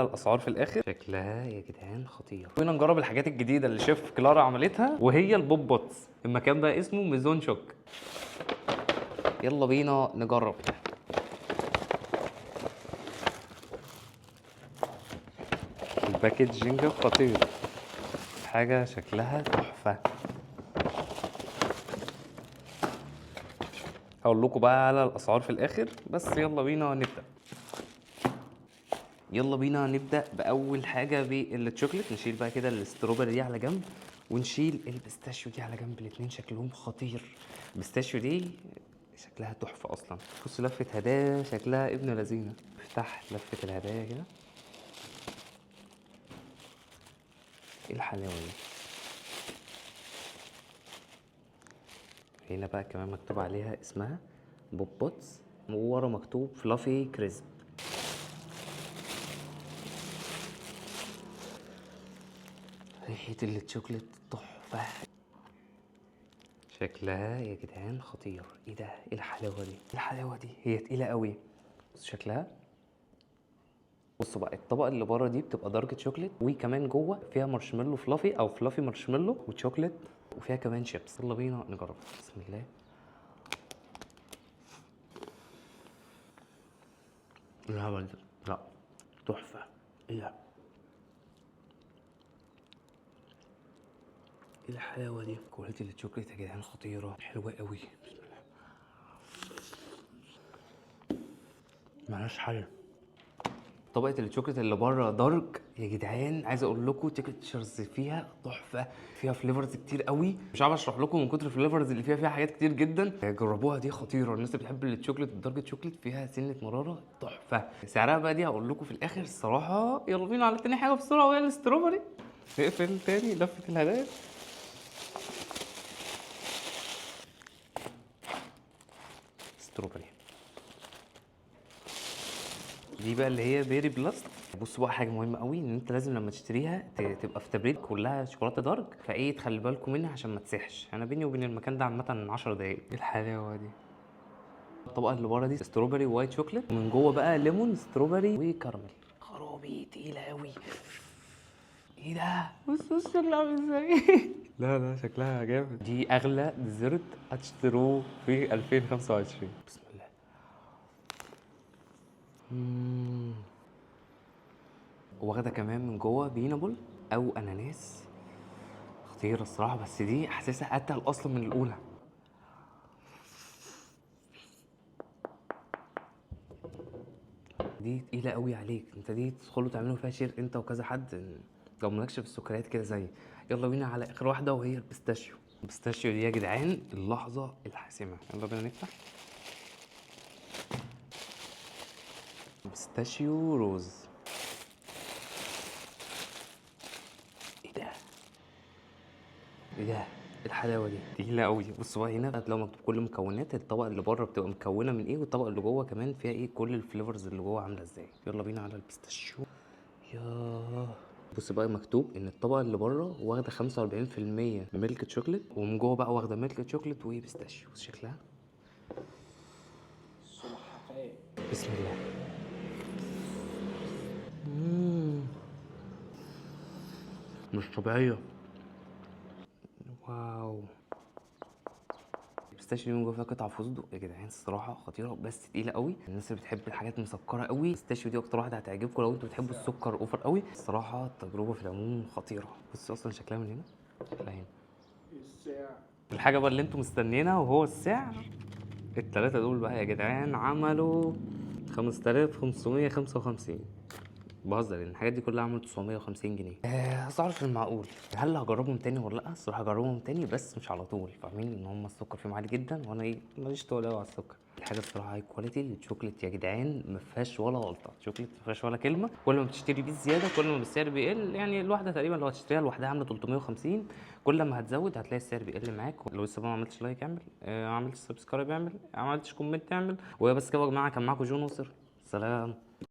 الاسعار في الاخر شكلها يا جدعان خطير. هنا نجرب الحاجات الجديده اللي شيف كلارا عملتها، وهي البوب بوتس. المكان بقى اسمه ميزون شوك. يلا بينا نجرب. الباكجينج خطير، حاجه شكلها تحفه. هقول لكم بقى على الاسعار في الاخر، بس يلا بينا نبدا. يلا بينا نبدا باول حاجه بالشوكليت. نشيل بقى كده الاستروبري دي على جنب، ونشيل البيستاشيو دي على جنب. الاتنين شكلهم خطير. البيستاشيو دي شكلها تحفه اصلا. بص لفه هدايا شكلها ابن لذينه. افتح لفه الهدايا كده. ايه الحلاوه دي؟ هنا بقى كمان مكتوب عليها اسمها بوب بوتس، وورا مكتوب فلافي كريسب. ريحه الشوكليت تحفه. شكلها يا جدعان خطير. ايه ده؟ ايه الحلاوه دي؟ ايه الحلاوه دي؟ هي تقيله قوي. بص شكلها. بصوا بقى الطبقه اللي بره دي بتبقى دارك شوكليت، وكمان جوه فيها مارشميلو فلافي او فلافي مارشميلو وشوكليت، وفيها كمان شيبس. يلا بينا نجرب. بسم الله. ايه الهبل ده؟ لا تحفه. ايه ده؟ ايه الحلاوه دي؟ كواليتي الشوكليت يا جدعان خطيره، حلوه قوي. بسم الله. ملهاش حل. طبقه الشوكليت اللي بره دارك يا جدعان، عايز اقول لكم تكتشرز فيها تحفه. فيها فليفرز كتير قوي، مش عارف اشرح لكم من كتر الفليفرز اللي فيها حاجات كتير جدا. جربوها دي خطيره. الناس اللي بتحب الشوكليت الدارك شوكليت فيها سنه مراره تحفه. سعرها بقى دي هقول لكم في الاخر الصراحه. يلا بينا على تاني حاجه بسرعه، وهي الاستروبري. نقفل تاني لفه الهدايا. استروبري دي بقى اللي هي بيري بلاست. بصوا بقى حاجه مهمه قوي، ان انت لازم لما تشتريها تبقى في تبريد كلها شوكولاته دارك، فايه تخلي بالكم منها عشان ما تسيحش. انا بيني وبين المكان ده عامه 10 دقايق. ايه الحلاوه دي؟ الطبقه اللي بره دي ستروبري وايت شوكليت، ومن جوه بقى ليمون ستروبري وكراميل. خرابي تقيله قوي. ايه ده؟ بص شكلها عامل ازاي. لا لا شكلها جامد. دي اغلى ديزرت هتشتروه في 2025. بسم الله. واخده كمان من جوه بينابل او اناناس. خطيره الصراحه، بس دي حاسسها اتقل اصلا من الاولى. دي تقيله قوي عليك انت. دي تدخلوا تعملوا فيها شير انت وكذا حد لو مالكش في السكريات كده زي. يلا بينا على اخر واحده، وهي البيستاشيو. البيستاشيو دي يا جدعان اللحظه الحاسمه. يلا بينا نفتح. بيستاشيو روز. ايه ده؟ ايه ده؟ إيه الحلاوه دي؟ تقيله قوي. بصوا بقى هنا لو مكتوب كل المكونات، الطبقه اللي بره بتبقى مكونه من ايه، والطبقه اللي جوه كمان فيها ايه، كل الفليفرز اللي جوه عامله ازاي. يلا بينا على البيستاشيو. ياه. بص بقى مكتوب ان الطبقه اللي بره واخده 45% ميلك شوكليت، ومن جوه بقى واخده ميلك شوكليت وبيستاشيو. بص شكلها. بسم الله. مش طبيعيه. واو. البيستاشيو من جوه فيها قطع فستق يا جدعان الصراحه خطيره، بس تقيله قوي. الناس اللي بتحب الحاجات مسكره قوي، البيستاشيو دي اكتر واحده هتعجبكم. لو انتوا بتحبوا السكر اوفر قوي، الصراحه التجربه في العموم خطيره. بص اصلا شكلها من هنا. شكلها هنا. السعر. الحاجه بقى اللي انتوا مستنيينها وهو السعر. التلاته دول بقى يا جدعان عملوا 5555. بهزر لان الحاجات دي كلها عملت 950 جنيه. اسعار في المعقول. هل هجربهم تاني ولا لا؟ الصراحه هجربهم تاني بس مش على طول. فاهمين ان هم السكر فيهم عالي جدا، وانا ايه ماليش تقول قوي على السكر. الحاجه الصراحه هاي كواليتي. الشوكليت يا جدعان ما فيهاش ولا غلطه. الشوكليت ما فيهاش ولا كلمه. كل ما بتشتري بيه زياده كل ما السعر بيقل. يعني الواحده تقريبا لو هتشتريها لوحدها عامله 350، كل ما هتزود هتلاقي السعر بيقل معاك. لو لسه بقى ما عملتش لايك اعمل، ما عملتش سبسكرايب اعمل، ما عملتش كومنت اعمل. وهي بس كده يا جماعه، كان معاكم جو ناصر. سلام.